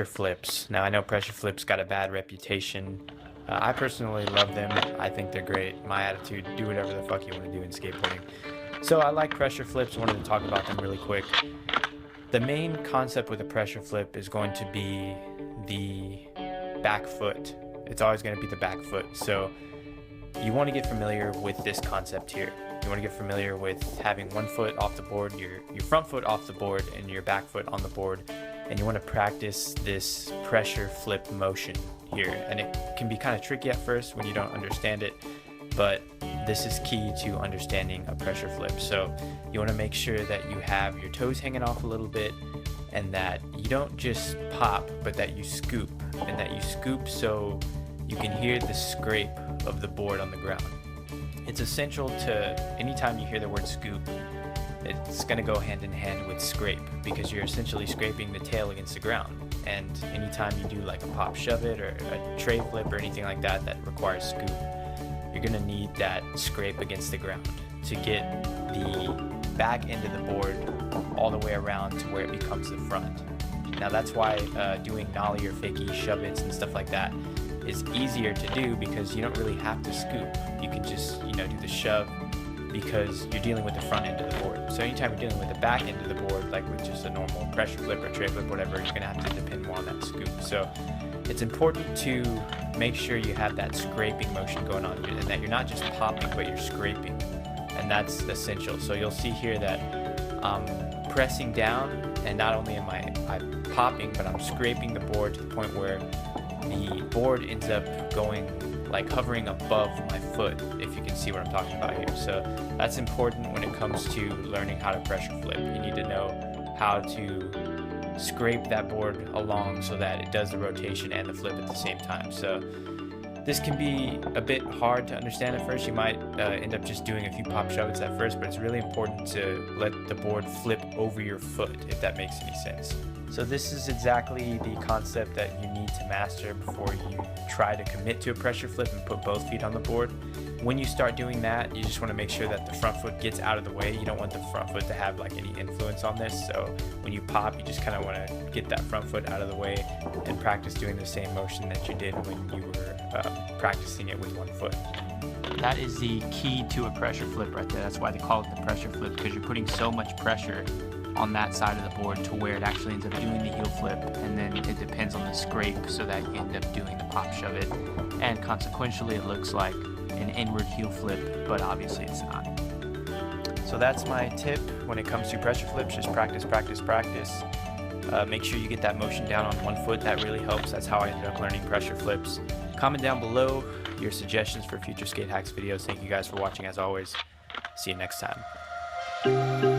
flips. Now I know pressure flips got a bad reputation. I personally love them. I think they're great. My attitude, do whatever the fuck you want to do in skateboarding. So I like pressure flips. I wanted to talk about them really quick. The main concept with a pressure flip is going to be the back foot. It's always going to be the back foot. So you want to get familiar with this concept here. You want to get familiar with having one foot off the board, your front foot off the board, and your back foot on the board. And you want to practice this pressure flip motion here. And it can be kind of tricky at first when you don't understand it, but this is key to understanding a pressure flip. So you want to make sure that you have your toes hanging off a little bit, and that you don't just pop, but that you scoop, and that you scoop so you can hear the scrape of the board on the ground. It's essential to, anytime you hear the word scoop, it's going to go hand in hand with scrape, because you're essentially scraping the tail against the ground. And anytime you do like a pop shove it or a tray flip or anything like that that requires scoop, you're going to need that scrape against the ground to get the back end of the board all the way around to where it becomes the front. Now that's why doing nollie or fakie shove-its and stuff like that is easier to do, because you don't really have to scoop. You can just, do the shove, because you're dealing with the front end of the board. So anytime you're dealing with the back end of the board, like with just a normal pressure flip or tray flip, whatever, you're gonna have to depend more on that scoop. So it's important to make sure you have that scraping motion going on, and that you're not just popping, but you're scraping. And that's essential. So you'll see here that I'm pressing down, and not only am I popping, but I'm scraping the board to the point where the board ends up going, like hovering above my foot, if you can see what I'm talking about here. So that's important when it comes to learning how to pressure flip. You need to know how to scrape that board along so that it does the rotation and the flip at the same time. So this can be a bit hard to understand at first. You might end up just doing a few pop shove-its at first, but it's really important to let the board flip over your foot, if that makes any sense. So this is exactly the concept that you need to master before you try to commit to a pressure flip and put both feet on the board. When you start doing that, you just want to make sure that the front foot gets out of the way. You don't want the front foot to have like any influence on this. So when you pop, you just kind of want to get that front foot out of the way and practice doing the same motion that you did when you were practicing it with one foot. That is the key to a pressure flip right there. That's why they call it the pressure flip, because you're putting so much pressure on that side of the board to where it actually ends up doing the heel flip, and then it depends on the scrape so that you end up doing the pop shove it, and consequentially it looks like an inward heel flip, but obviously it's not. So that's my tip when it comes to pressure flips. Just practice, practice, practice. Make sure you get that motion down on one foot. That really helps. That's how I ended up learning pressure flips. Comment down below your suggestions for future skate hacks videos. Thank you guys for watching as always. See you next time.